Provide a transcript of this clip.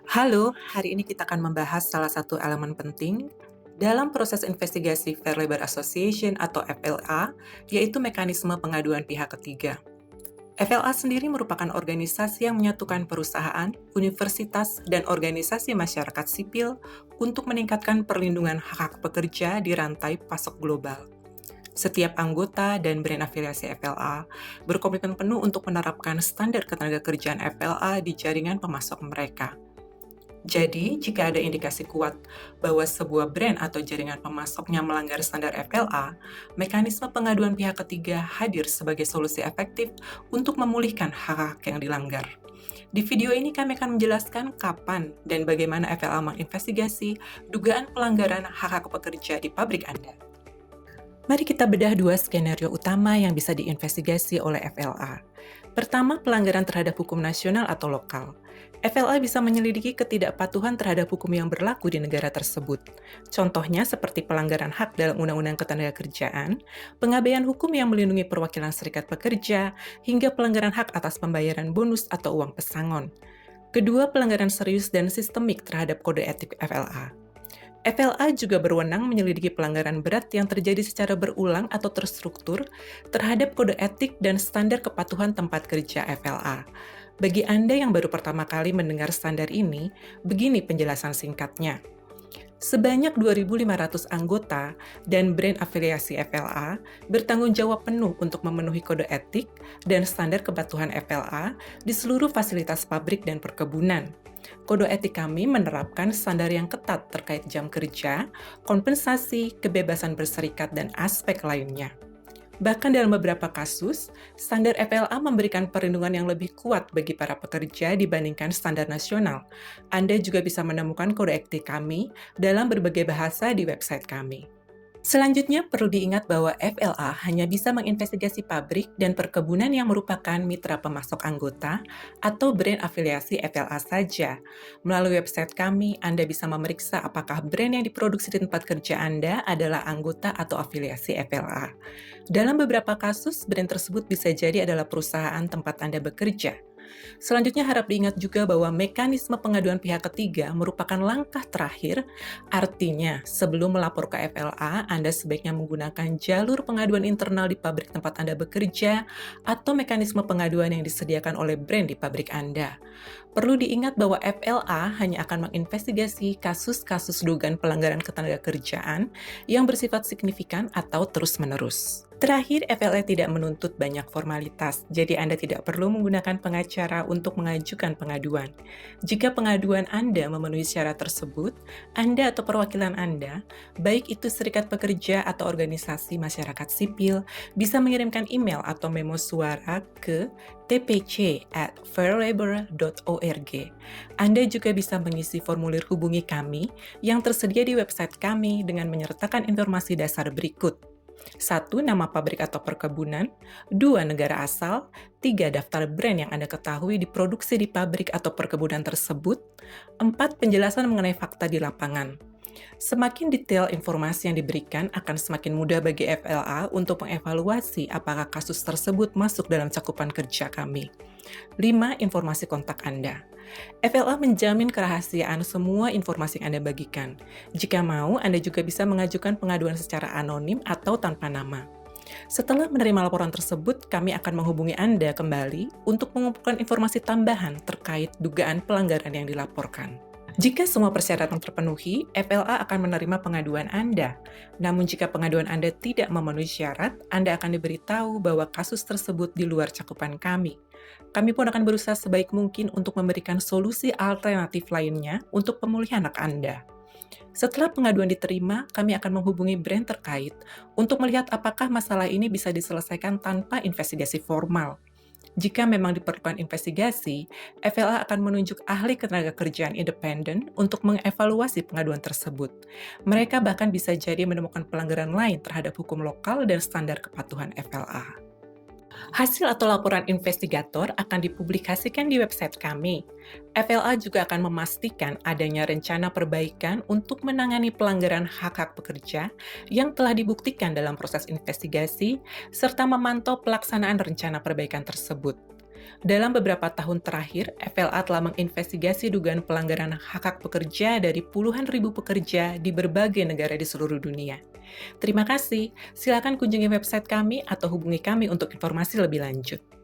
Halo, hari ini kita akan membahas salah satu elemen penting dalam proses investigasi Fair Labor Association atau FLA, yaitu mekanisme pengaduan pihak ketiga. FLA sendiri merupakan organisasi yang menyatukan perusahaan, universitas, dan organisasi masyarakat sipil untuk meningkatkan perlindungan hak-hak pekerja di rantai pasok global. Setiap anggota dan brand afiliasi FLA berkomitmen penuh untuk menerapkan standar ketenagakerjaan FLA di jaringan pemasok mereka. Jadi, jika ada indikasi kuat bahwa sebuah brand atau jaringan pemasoknya melanggar standar FLA, mekanisme pengaduan pihak ketiga hadir sebagai solusi efektif untuk memulihkan hak-hak yang dilanggar. Di video ini kami akan menjelaskan kapan dan bagaimana FLA menginvestigasi dugaan pelanggaran hak-hak pekerja di pabrik Anda. Mari kita bedah dua skenario utama yang bisa diinvestigasi oleh FLA. Pertama, pelanggaran terhadap hukum nasional atau lokal. FLA bisa menyelidiki ketidakpatuhan terhadap hukum yang berlaku di negara tersebut. Contohnya seperti pelanggaran hak dalam Undang-Undang Ketenagakerjaan, pengabaian hukum yang melindungi perwakilan serikat pekerja, hingga pelanggaran hak atas pembayaran bonus atau uang pesangon. Kedua, pelanggaran serius dan sistemik terhadap kode etik FLA. FLA juga berwenang menyelidiki pelanggaran berat yang terjadi secara berulang atau terstruktur terhadap kode etik dan standar kepatuhan tempat kerja FLA. Bagi Anda yang baru pertama kali mendengar standar ini, begini penjelasan singkatnya. Sebanyak 2.500 anggota dan brand afiliasi FLA bertanggung jawab penuh untuk memenuhi kode etik dan standar kepatuhan FLA di seluruh fasilitas pabrik dan perkebunan. Kode etik kami menerapkan standar yang ketat terkait jam kerja, kompensasi, kebebasan berserikat, dan aspek lainnya. Bahkan dalam beberapa kasus, standar FLA memberikan perlindungan yang lebih kuat bagi para pekerja dibandingkan standar nasional. Anda juga bisa menemukan kode etik kami dalam berbagai bahasa di website kami. Selanjutnya, perlu diingat bahwa FLA hanya bisa menginvestigasi pabrik dan perkebunan yang merupakan mitra pemasok anggota atau brand afiliasi FLA saja. Melalui website kami, Anda bisa memeriksa apakah brand yang diproduksi di tempat kerja Anda adalah anggota atau afiliasi FLA. Dalam beberapa kasus, brand tersebut bisa jadi adalah perusahaan tempat Anda bekerja. Selanjutnya harap diingat juga bahwa mekanisme pengaduan pihak ketiga merupakan langkah terakhir, artinya sebelum melapor ke FLA, Anda sebaiknya menggunakan jalur pengaduan internal di pabrik tempat Anda bekerja atau mekanisme pengaduan yang disediakan oleh brand di pabrik Anda. Perlu diingat bahwa FLA hanya akan menginvestigasi kasus-kasus dugaan pelanggaran ketenagakerjaan yang bersifat signifikan atau terus-menerus. Terakhir, FLA tidak menuntut banyak formalitas, jadi Anda tidak perlu menggunakan pengacara untuk mengajukan pengaduan. Jika pengaduan Anda memenuhi syarat tersebut, Anda atau perwakilan Anda, baik itu serikat pekerja atau organisasi masyarakat sipil, bisa mengirimkan email atau memo suara ke tpc@fairlabor.org. Anda juga bisa mengisi formulir hubungi kami yang tersedia di website kami dengan menyertakan informasi dasar berikut. 1. Nama pabrik atau perkebunan. 2. Negara asal. 3. Daftar brand yang Anda ketahui diproduksi di pabrik atau perkebunan tersebut. 4. Penjelasan mengenai fakta di lapangan. Semakin detail informasi yang diberikan akan semakin mudah bagi FLA untuk mengevaluasi apakah kasus tersebut masuk dalam cakupan kerja kami. 5. Informasi kontak Anda. FLA menjamin kerahasiaan semua informasi yang Anda bagikan. Jika mau, Anda juga bisa mengajukan pengaduan secara anonim atau tanpa nama. Setelah menerima laporan tersebut, kami akan menghubungi Anda kembali untuk mengumpulkan informasi tambahan terkait dugaan pelanggaran yang dilaporkan. Jika semua persyaratan terpenuhi, FLA akan menerima pengaduan Anda. Namun jika pengaduan Anda tidak memenuhi syarat, Anda akan diberitahu bahwa kasus tersebut di luar cakupan kami. Kami pun akan berusaha sebaik mungkin untuk memberikan solusi alternatif lainnya untuk pemulihan hak Anda. Setelah pengaduan diterima, kami akan menghubungi brand terkait untuk melihat apakah masalah ini bisa diselesaikan tanpa investigasi formal. Jika memang diperlukan investigasi, FLA akan menunjuk ahli ketenagakerjaan independen untuk mengevaluasi pengaduan tersebut. Mereka bahkan bisa jadi menemukan pelanggaran lain terhadap hukum lokal dan standar kepatuhan FLA. Hasil atau laporan investigator akan dipublikasikan di website kami. FLA juga akan memastikan adanya rencana perbaikan untuk menangani pelanggaran hak-hak pekerja yang telah dibuktikan dalam proses investigasi, serta memantau pelaksanaan rencana perbaikan tersebut. Dalam beberapa tahun terakhir, FLA telah menginvestigasi dugaan pelanggaran hak-hak pekerja dari puluhan ribu pekerja di berbagai negara di seluruh dunia. Terima kasih. Silakan kunjungi website kami atau hubungi kami untuk informasi lebih lanjut.